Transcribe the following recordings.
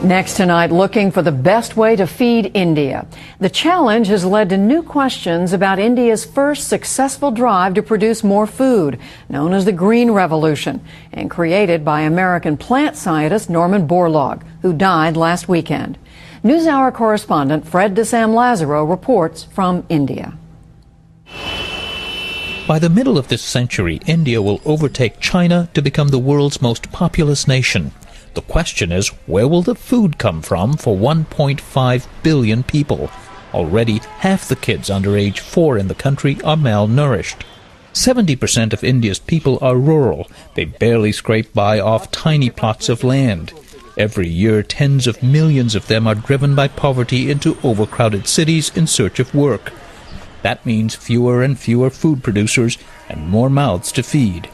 Next tonight, looking for the best way to feed India. The challenge has led to new questions about India's first successful drive to produce more food, known as the Green Revolution, and created by American plant scientist Norman Borlaug, who died last weekend. NewsHour correspondent Fred de Sam Lazaro reports from India. By the middle of this century, India will overtake China to become the world's most populous nation. The question is, where will the food come from for 1.5 billion people? Already, half the kids under age 4 in the country are malnourished. 70% of India's people are rural. They barely scrape by off tiny plots of land. Every year, tens of millions of them are driven by poverty into overcrowded cities in search of work. That means fewer and fewer food producers and more mouths to feed.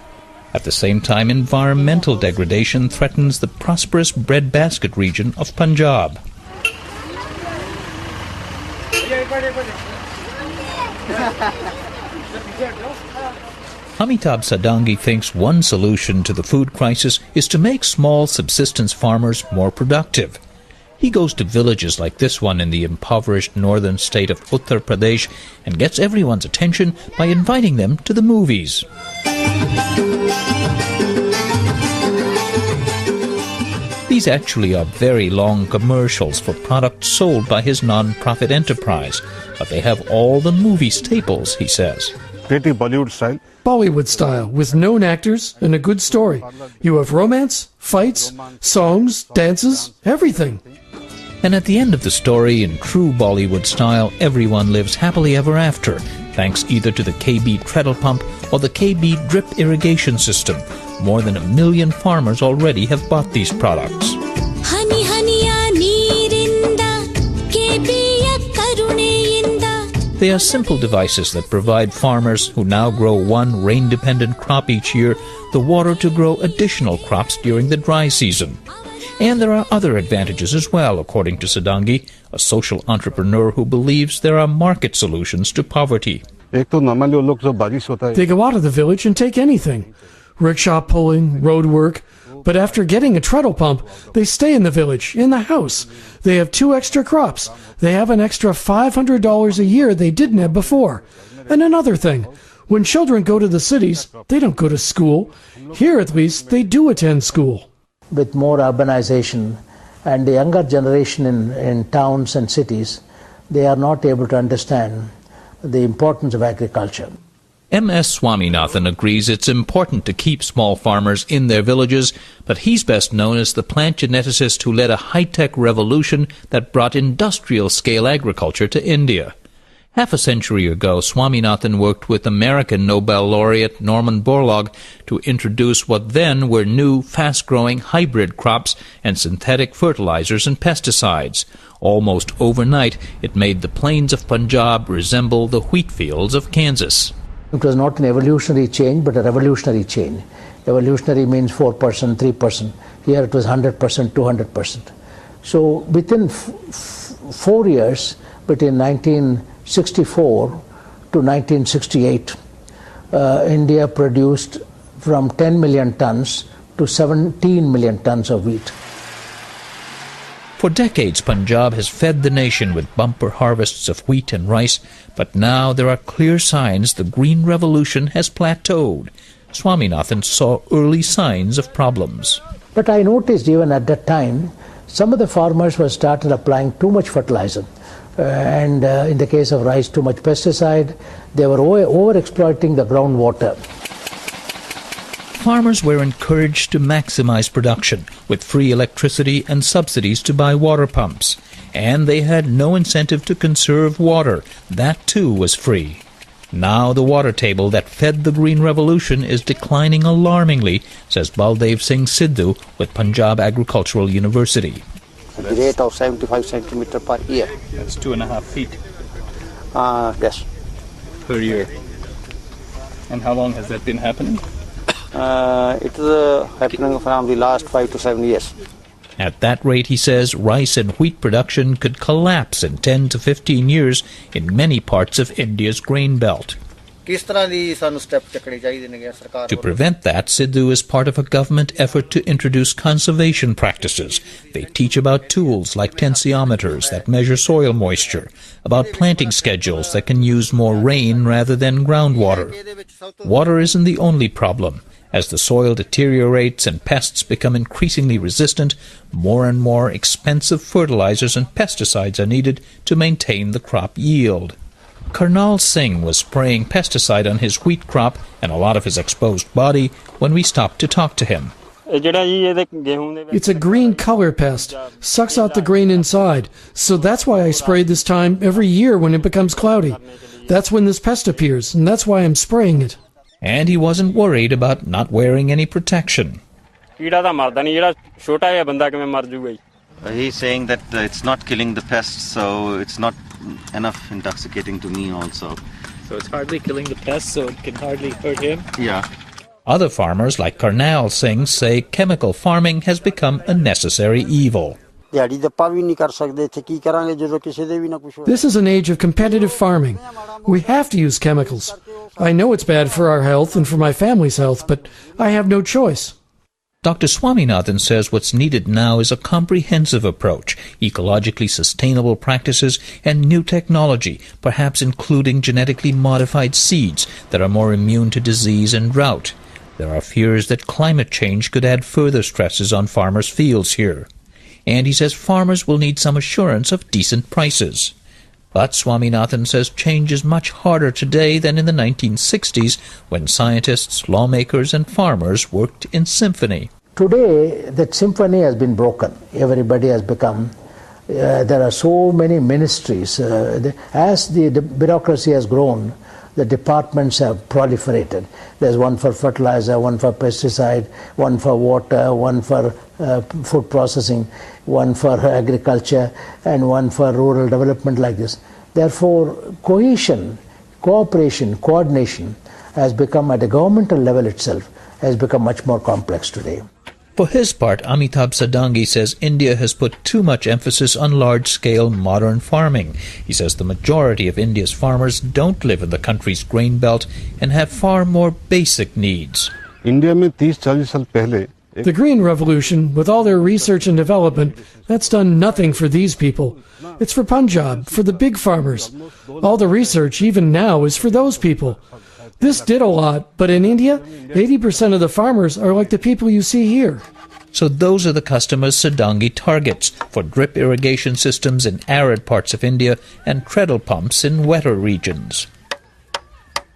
At the same time, environmental degradation threatens the prosperous breadbasket region of Punjab. Amitabh Sadangi thinks one solution to the food crisis is to make small subsistence farmers more productive. He goes to villages like this one in the impoverished northern state of Uttar Pradesh and gets everyone's attention by inviting them to the movies. These actually are very long commercials for products sold by his non-profit enterprise, but they have all the movie staples, he says. Pretty Bollywood style. Bollywood style, with known actors and a good story. You have romance, fights, songs, dances, everything. And at the end of the story, in true Bollywood style, everyone lives happily ever after, thanks either to the KB treadle pump or the KB drip irrigation system. More than 1 million farmers already have bought these products. They are simple devices that provide farmers who now grow one rain-dependent crop each year the water to grow additional crops during the dry season. And there are other advantages as well, according to Sadangi, a social entrepreneur who believes there are market solutions to poverty. They go out of the village and take anything. Rickshaw pulling, road work. But after getting a treadle pump, they stay in the village, in the house. They have 2 extra crops. They have an extra $500 a year they didn't have before. And another thing, when children go to the cities, they don't go to school. Here, at least, they do attend school. With more urbanization and the younger generation in towns and cities, they are not able to understand the importance of agriculture. M.S. Swaminathan agrees it's important to keep small farmers in their villages, but he's best known as the plant geneticist who led a high-tech revolution that brought industrial-scale agriculture to India. Half a century ago, Swaminathan worked with American Nobel laureate Norman Borlaug to introduce what then were new, fast-growing hybrid crops and synthetic fertilizers and pesticides. Almost overnight, it made the plains of Punjab resemble the wheat fields of Kansas. It was not an evolutionary change, but a revolutionary change. Evolutionary means 4%, 3%. Here it was 100%, 200%. So within 4 years, between 1964 to 1968, India produced from 10 million tons to 17 million tons of wheat. For decades, Punjab has fed the nation with bumper harvests of wheat and rice, but now there are clear signs the Green Revolution has plateaued. Swaminathan saw early signs of problems. But I noticed even at that time, some of the farmers were started applying too much fertilizer. And in the case of rice, too much pesticide. They were over-exploiting the groundwater. Farmers were encouraged to maximize production with free electricity and subsidies to buy water pumps. And they had no incentive to conserve water. That too was free. Now the water table that fed the Green Revolution is declining alarmingly, says Baldev Singh Sidhu with Punjab Agricultural University. The rate of 75 centimeter per year. That's 2.5 feet. Yes. Per year. And how long has that been happening? It is happening from the last 5 to 7 years. At that rate, he says, rice and wheat production could collapse in 10 to 15 years in many parts of India's grain belt. To prevent that, Sidhu is part of a government effort to introduce conservation practices. They teach about tools like tensiometers that measure soil moisture, about planting schedules that can use more rain rather than groundwater. Water isn't the only problem. As the soil deteriorates and pests become increasingly resistant, more and more expensive fertilizers and pesticides are needed to maintain the crop yield. Karnal Singh was spraying pesticide on his wheat crop and a lot of his exposed body when we stopped to talk to him. It's a green color pest, sucks out the grain inside, so that's why I spray this time every year when it becomes cloudy. That's when this pest appears, and that's why I'm spraying it. And he wasn't worried about not wearing any protection. He's saying that it's not killing the pests, so it's not enough intoxicating to me also. So it's hardly killing the pests, so it can hardly hurt him? Yeah. Other farmers like Karnal Singh say chemical farming has become a necessary evil. This is an age of competitive farming. We have to use chemicals. I know it's bad for our health and for my family's health, but I have no choice. Dr. Swaminathan says what's needed now is a comprehensive approach, ecologically sustainable practices, and new technology, perhaps including genetically modified seeds that are more immune to disease and drought. There are fears that climate change could add further stresses on farmers' fields here. And he says farmers will need some assurance of decent prices. But Swaminathan says change is much harder today than in the 1960s, when scientists, lawmakers, and farmers worked in symphony. Today, that symphony has been broken. Everybody has become, there are so many ministries. As the bureaucracy has grown, the departments have proliferated. There's one for fertilizer, one for pesticide, one for water, one for food processing, one for agriculture, and one for rural development like this. Therefore, cohesion, cooperation, coordination has become at a governmental level itself, has become much more complex today. For his part, Amitabh Sadangi says India has put too much emphasis on large-scale modern farming. He says the majority of India's farmers don't live in the country's grain belt and have far more basic needs. The Green Revolution, with all their research and development, that's done nothing for these people. It's for Punjab, for the big farmers. All the research, even now, is for those people. This did a lot, but in India, 80% of the farmers are like the people you see here. So those are the customers Sadangi targets for drip irrigation systems in arid parts of India and treadle pumps in wetter regions.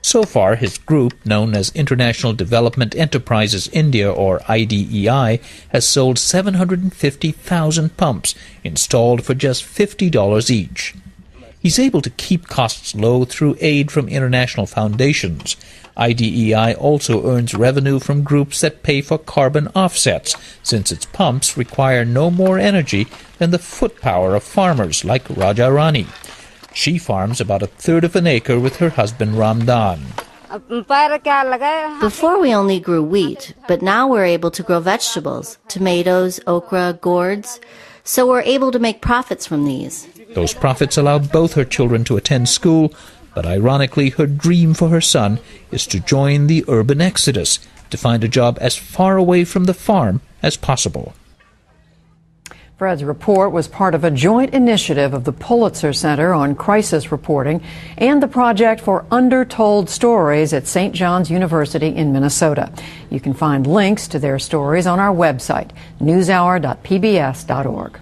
So far, his group, known as International Development Enterprises India, or IDEI, has sold 750,000 pumps, installed for just $50 each. He's able to keep costs low through aid from international foundations. IDEI also earns revenue from groups that pay for carbon offsets, since its pumps require no more energy than the foot power of farmers like Raja Rani. She farms about 1/3 of an acre with her husband Ramdan. Before we only grew wheat, but now we're able to grow vegetables, tomatoes, okra, gourds, so we're able to make profits from these. Those profits allow both her children to attend school, but ironically her dream for her son is to join the urban exodus, to find a job as far away from the farm as possible. Fred's report was part of a joint initiative of the Pulitzer Center on Crisis Reporting and the Project for Undertold Stories at St. John's University in Minnesota. You can find links to their stories on our website, newshour.pbs.org.